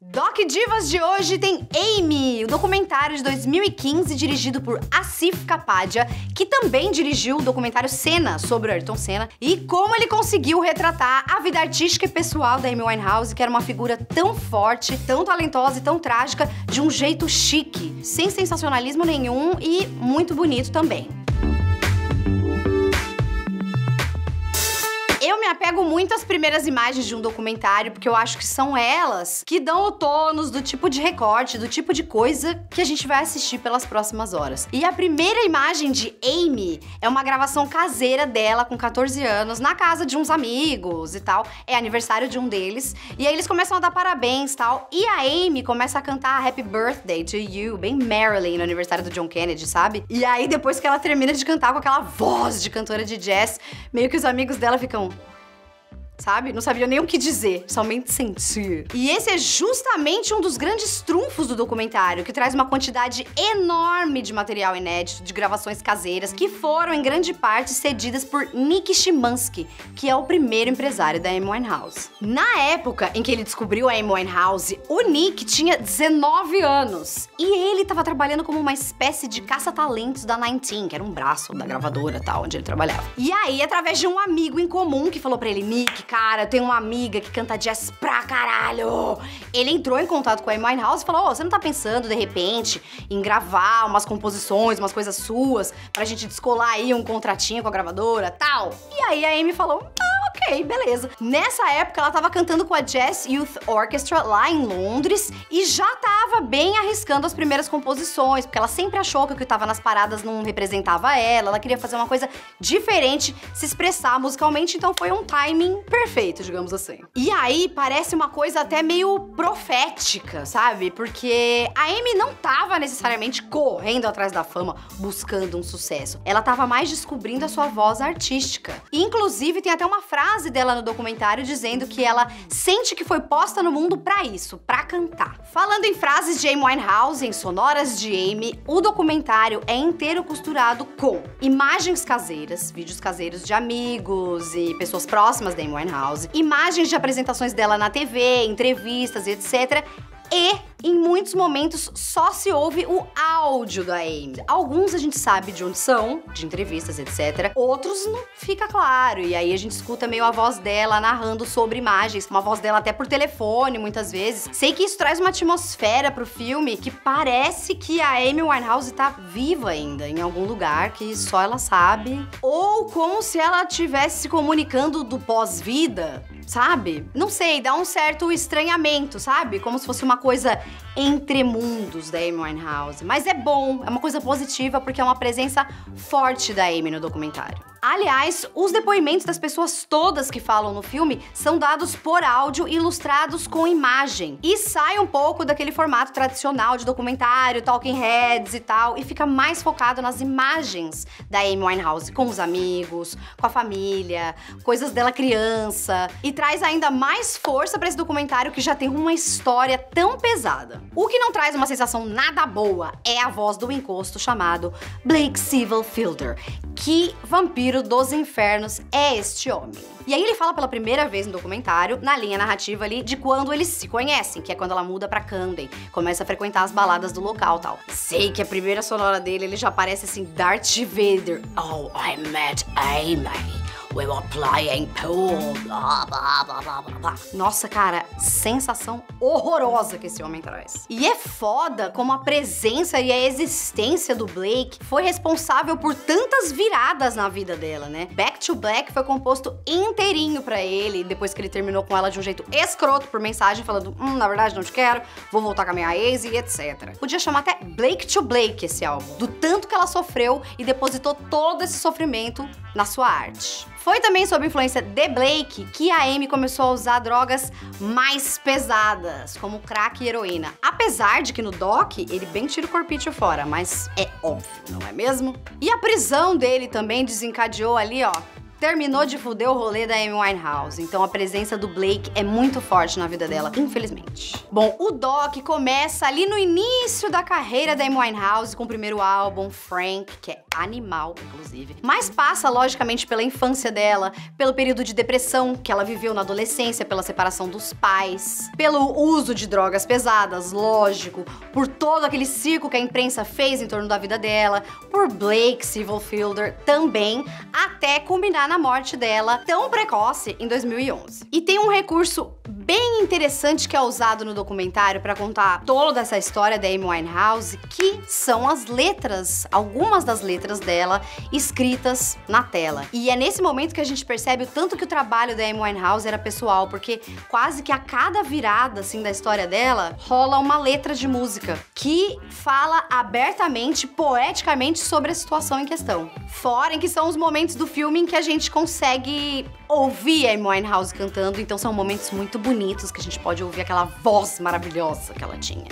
Doc Divas de hoje tem Amy, o documentário de 2015 dirigido por Asif Kapadia, que também dirigiu o documentário Senna, sobre o Ayrton Senna, e como ele conseguiu retratar a vida artística e pessoal da Amy Winehouse, que era uma figura tão forte, tão talentosa e tão trágica, de um jeito chique, sem sensacionalismo nenhum e muito bonito também. Eu me apego muito às primeiras imagens de um documentário, porque eu acho que são elas que dão o tônus do tipo de recorte, do tipo de coisa que a gente vai assistir pelas próximas horas. E a primeira imagem de Amy é uma gravação caseira dela com 14 anos, na casa de uns amigos e tal. É aniversário de um deles. E aí eles começam a dar parabéns e tal. E a Amy começa a cantar Happy Birthday to You, bem Marilyn, no aniversário do John Kennedy, sabe? E aí depois que ela termina de cantar com aquela voz de cantora de jazz, meio que os amigos dela ficam... sabe? Não sabia nem o que dizer, somente sentir. E esse é justamente um dos grandes trunfos do documentário, que traz uma quantidade enorme de material inédito, de gravações caseiras, que foram, em grande parte, cedidas por Nick Szymanski, que é o primeiro empresário da Amy Winehouse. Na época em que ele descobriu a Amy Winehouse, o Nick tinha 19 anos. E ele estava trabalhando como uma espécie de caça-talentos da 19, que era um braço da gravadora, tal, onde ele trabalhava. E aí, através de um amigo em comum que falou pra ele, Nick, cara, eu tenho uma amiga que canta jazz pra caralho. Ele entrou em contato com a Amy Winehouse e falou, você não tá pensando, de repente, em gravar umas composições, umas coisas suas, pra gente descolar aí um contratinho com a gravadora, tal? E aí a Amy falou, ok, beleza. Nessa época, ela tava cantando com a Jazz Youth Orchestra lá em Londres e já tava bem arriscando as primeiras composições, porque ela sempre achou que o que tava nas paradas não representava ela queria fazer uma coisa diferente, se expressar musicalmente, então foi um timing perfeito, digamos assim. E aí, parece uma coisa até meio profética, sabe? Porque a Amy não tava necessariamente correndo atrás da fama, buscando um sucesso. Ela tava mais descobrindo a sua voz artística. E, inclusive, tem até uma frase dela no documentário dizendo que ela sente que foi posta no mundo pra isso, pra cantar. Falando em frases de Amy Winehouse, em sonoras de Amy, o documentário é inteiro costurado com imagens caseiras, vídeos caseiros de amigos e pessoas próximas da Amy Winehouse, imagens de apresentações dela na TV, entrevistas e etc. E, em muitos momentos, só se ouve o áudio da Amy. Alguns a gente sabe de onde são, de entrevistas, etc. Outros não fica claro, e aí a gente escuta meio a voz dela narrando sobre imagens, uma voz dela até por telefone, muitas vezes. Sei que isso traz uma atmosfera pro filme que parece que a Amy Winehouse tá viva ainda, em algum lugar que só ela sabe. Ou como se ela estivesse se comunicando do pós-vida, sabe? Não sei, dá um certo estranhamento, sabe? Como se fosse uma coisa entre mundos da Amy Winehouse. Mas é bom, é uma coisa positiva porque é uma presença forte da Amy no documentário. Aliás, os depoimentos das pessoas todas que falam no filme são dados por áudio e ilustrados com imagem. E sai um pouco daquele formato tradicional de documentário, talking heads e tal, e fica mais focado nas imagens da Amy Winehouse, com os amigos, com a família, coisas dela criança, e traz ainda mais força pra esse documentário que já tem uma história tão pesada. O que não traz uma sensação nada boa é a voz do encosto chamado Blake Civil Fielder. Que vampiro dos infernos é este homem? E aí ele fala pela primeira vez no documentário, na linha narrativa ali, de quando eles se conhecem, que é quando ela muda pra Camden, começa a frequentar as baladas do local e tal. Sei que a primeira sonora dele, ele já parece assim, Darth Vader. Oh, I met Amy. We were playing pool, blá, blá, blá, blá, blá. Nossa, cara, sensação horrorosa que esse homem traz. E é foda como a presença e a existência do Blake foi responsável por tantas viradas na vida dela, né? Back to Black foi composto inteirinho pra ele, depois que ele terminou com ela de um jeito escroto por mensagem, falando, na verdade não te quero, vou voltar com a minha ex e etc. Podia chamar até Blake to Blake esse álbum, do tanto que ela sofreu e depositou todo esse sofrimento na sua arte. Foi também sob influência de Blake que a Amy começou a usar drogas mais pesadas, como crack e heroína. Apesar de que no doc, ele bem tira o corpício fora, mas é óbvio, não é mesmo? E a prisão dele também desencadeou ali, ó, terminou de fuder o rolê da Amy Winehouse. Então a presença do Blake é muito forte na vida dela, infelizmente. Bom, o doc começa ali no início da carreira da Amy Winehouse com o primeiro álbum, Frank, que é animal, inclusive. Mas passa, logicamente, pela infância dela, pelo período de depressão que ela viveu na adolescência, pela separação dos pais, pelo uso de drogas pesadas, lógico, por todo aquele circo que a imprensa fez em torno da vida dela, por Blake Silverfielder também, até culminar na morte dela, tão precoce, em 2011. E tem um recurso bem interessante que é usado no documentário para contar toda essa história da Amy Winehouse, que são as letras, algumas das letras dela escritas na tela. E é nesse momento que a gente percebe o tanto que o trabalho da Amy Winehouse era pessoal, porque quase que a cada virada assim da história dela rola uma letra de música que fala abertamente, poeticamente sobre a situação em questão. Fora em que são os momentos do filme em que a gente consegue ouvir a Amy Winehouse cantando, então são momentos muito bonitos que a gente pode ouvir aquela voz maravilhosa que ela tinha.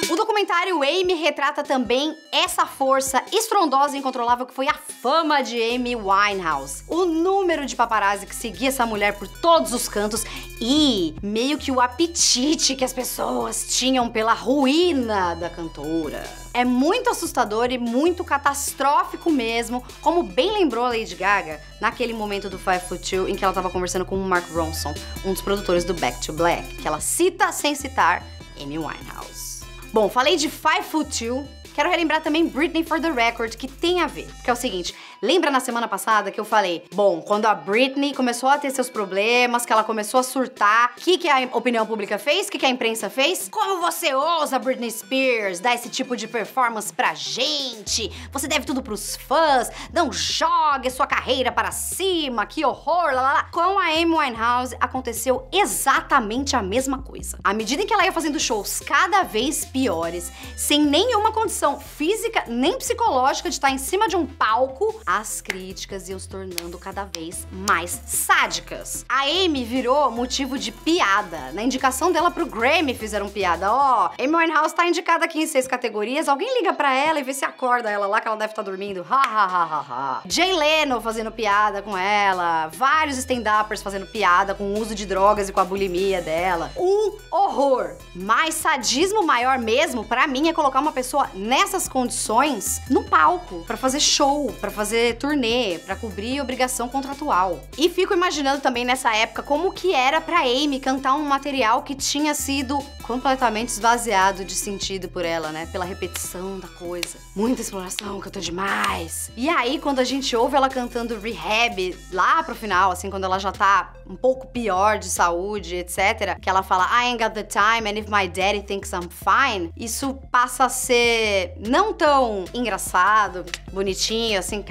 O documentário Amy retrata também essa força estrondosa e incontrolável que foi a fama de Amy Winehouse. O número de paparazzi que seguia essa mulher por todos os cantos e meio que o apetite que as pessoas tinham pela ruína da cantora. É muito assustador e muito catastrófico mesmo, como bem lembrou a Lady Gaga naquele momento do 5'2", em que ela estava conversando com o Mark Ronson, um dos produtores do Back to Black, que ela cita sem citar Amy Winehouse. Bom, falei de 5'2", quero relembrar também Britney for the Record, que tem a ver. Que é o seguinte, lembra na semana passada que eu falei, bom, quando a Britney começou a ter seus problemas, que ela começou a surtar, o que a opinião pública fez? O que a imprensa fez? Como você ousa, Britney Spears, dar esse tipo de performance pra gente? Você deve tudo pros fãs, não jogue sua carreira para cima, que horror, lá, lá, lá. Com a Amy Winehouse aconteceu exatamente a mesma coisa. À medida em que ela ia fazendo shows cada vez piores, sem nenhuma condição física nem psicológica de estar em cima de um palco, as críticas iam se tornando cada vez mais sádicas. A Amy virou motivo de piada. Na indicação dela pro Grammy fizeram piada. Ó, Amy Winehouse tá indicada aqui em 6 categorias, alguém liga pra ela e vê se acorda ela lá que ela deve estar dormindo. Ha, ha, ha, ha, ha. Jay Leno fazendo piada com ela, vários stand-uppers fazendo piada com o uso de drogas e com a bulimia dela. Um horror. Mas sadismo maior mesmo, pra mim, é colocar uma pessoa nessas condições no palco, pra fazer show, pra fazer turnê, pra cobrir obrigação contratual. E fico imaginando também nessa época como que era pra Amy cantar um material que tinha sido completamente esvaziado de sentido por ela, né? Pela repetição da coisa. Muita exploração, cantou demais. E aí, quando a gente ouve ela cantando Rehab, lá pro final, assim, quando ela já tá um pouco pior de saúde, etc., que ela fala I ain't got the time and if my daddy thinks I'm fine, isso passa a ser não tão engraçado, bonitinho, assim,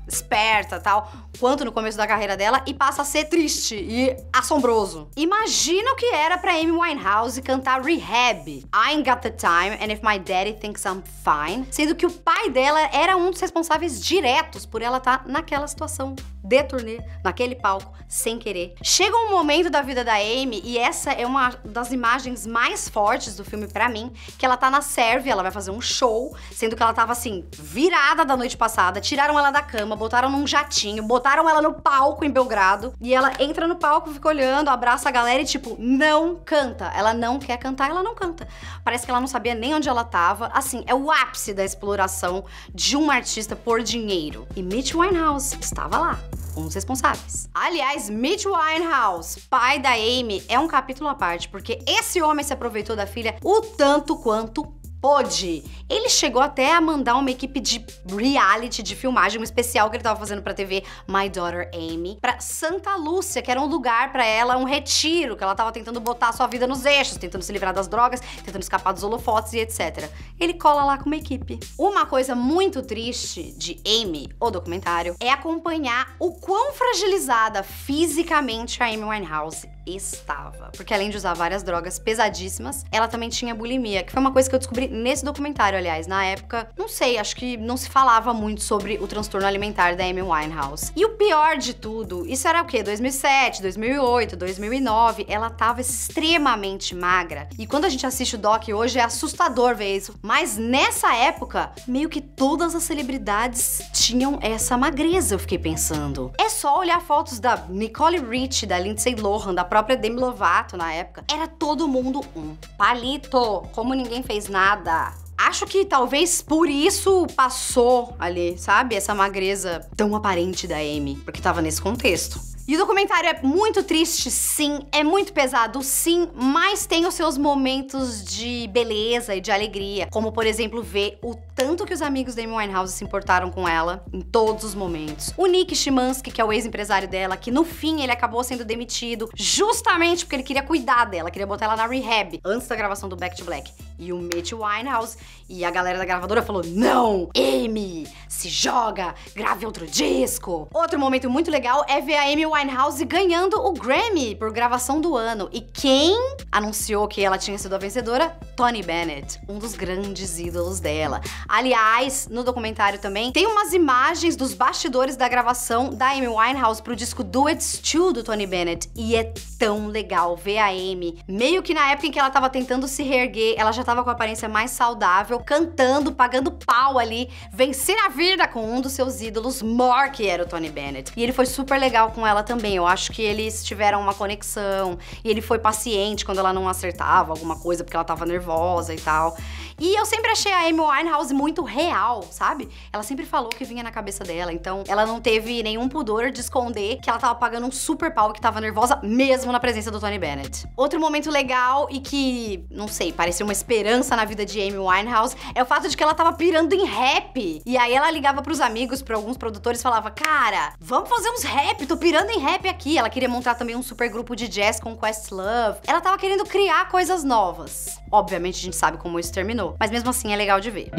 esperta, tal, quanto no começo da carreira dela, e passa a ser triste e assombroso. Imagina o que era pra Amy Winehouse cantar Rehab, I ain't got the time and if my daddy thinks I'm fine, sendo que o pai dela era um dos responsáveis diretos por ela estar naquela situação de turnê, naquele palco, sem querer. Chega um momento da vida da Amy, e essa é uma das imagens mais fortes do filme pra mim, que ela tá na Sérvia, ela vai fazer um show, sendo que ela tava assim, virada da noite passada, tiraram ela da cama, botaram num jatinho, botaram ela no palco em Belgrado, e ela entra no palco, fica olhando, abraça a galera e tipo, não canta. Ela não quer cantar, ela não canta. Parece que ela não sabia nem onde ela tava. Assim, é o ápice da exploração de uma artista por dinheiro. E Mitch Winehouse estava lá, um dos responsáveis. Aliás, Mitch Winehouse, pai da Amy, é um capítulo à parte, porque esse homem se aproveitou da filha o tanto quanto pôde. Ele chegou até a mandar uma equipe de reality, de filmagem, um especial que ele tava fazendo pra TV, My Daughter Amy, pra Santa Lúcia, que era um lugar pra ela, um retiro, que ela tava tentando botar a sua vida nos eixos, tentando se livrar das drogas, tentando escapar dos holofotes e etc. Ele cola lá com uma equipe. Uma coisa muito triste de Amy, o documentário, é acompanhar o quão fragilizada fisicamente a Amy Winehouse estava. Porque além de usar várias drogas pesadíssimas, ela também tinha bulimia, que foi uma coisa que eu descobri nesse documentário, aliás. Na época, não sei, acho que não se falava muito sobre o transtorno alimentar da Amy Winehouse. E o pior de tudo, isso era o quê? 2007, 2008, 2009, ela tava extremamente magra. E quando a gente assiste o doc hoje, é assustador ver isso. Mas nessa época, meio que todas as celebridades tinham essa magreza, eu fiquei pensando. É só olhar fotos da Nicole Richie, da Lindsay Lohan, da própria Demi Lovato na época. Era todo mundo um palito, como ninguém fez nada. Acho que talvez por isso passou ali, sabe? Essa magreza tão aparente da Amy, porque tava nesse contexto. E o documentário é muito triste, sim, é muito pesado, sim, mas tem os seus momentos de beleza e de alegria, como, por exemplo, ver o tanto que os amigos da Amy Winehouse se importaram com ela em todos os momentos. O Nick Shymansky, que é o ex-empresário dela, que no fim ele acabou sendo demitido justamente porque ele queria cuidar dela, queria botar ela na rehab, antes da gravação do Back to Black. E o Mitch Winehouse e a galera da gravadora falou: não, Amy, se joga, grave outro disco. Outro momento muito legal é ver a Amy Winehouse ganhando o Grammy por gravação do ano. E quem anunciou que ela tinha sido a vencedora? Tony Bennett, um dos grandes ídolos dela. Aliás, no documentário também tem umas imagens dos bastidores da gravação da Amy Winehouse pro disco Do It's True do Tony Bennett. E é tão legal ver a Amy, meio que na época em que ela tava tentando se reerguer, ela já tava com a aparência mais saudável, cantando, pagando pau ali, vencer a vida com um dos seus ídolos, maior, que era o Tony Bennett. E ele foi super legal com ela também, eu acho que eles tiveram uma conexão, e ele foi paciente quando ela não acertava alguma coisa, porque ela tava nervosa e tal. E eu sempre achei a Amy Winehouse muito real, sabe? Ela sempre falou o que vinha na cabeça dela, então ela não teve nenhum pudor de esconder que ela tava pagando um super pau e que tava nervosa mesmo na presença do Tony Bennett. Outro momento legal e que, não sei, parecia uma esperança na vida de Amy Winehouse é o fato de que ela tava pirando em rap. E aí ela ligava pros amigos, pra alguns produtores, e falava: cara, vamos fazer uns rap, tô pirando em rap aqui. Ela queria montar também um super grupo de jazz com Questlove. Ela tava querendo criar coisas novas. Obviamente a gente sabe como isso terminou, mas mesmo assim é legal de ver.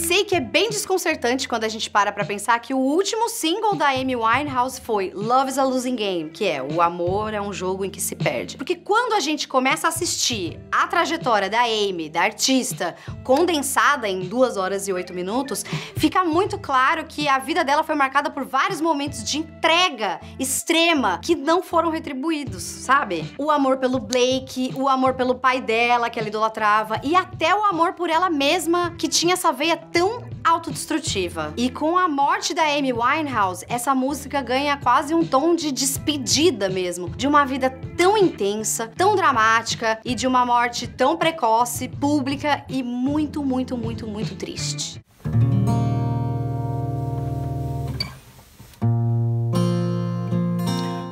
Sei que é bem desconcertante quando a gente para pra pensar que o último single da Amy Winehouse foi Love is a Losing Game, que é o amor é um jogo em que se perde. Porque quando a gente começa a assistir a trajetória da Amy, da artista, condensada em 2 horas e 8 minutos, fica muito claro que a vida dela foi marcada por vários momentos de entrega extrema que não foram retribuídos, sabe? O amor pelo Blake, o amor pelo pai dela, que ela idolatrava, e até o amor por ela mesma, que tinha essa veia tão autodestrutiva. E com a morte da Amy Winehouse, essa música ganha quase um tom de despedida mesmo, de uma vida tão intensa, tão dramática e de uma morte tão precoce, pública e muito, muito, muito, muito triste.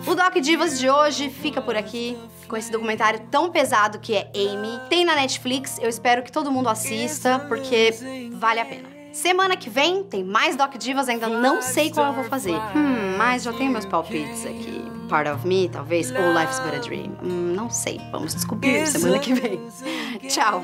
O Doc Divas de hoje fica por aqui, com esse documentário tão pesado que é Amy. Tem na Netflix, eu espero que todo mundo assista, porque vale a pena. Semana que vem tem mais Doc Divas, ainda não sei qual eu vou fazer. Mas já tenho meus palpites aqui. Part of Me, talvez, ou Life's But a Dream. Não sei, vamos descobrir semana que vem. Tchau!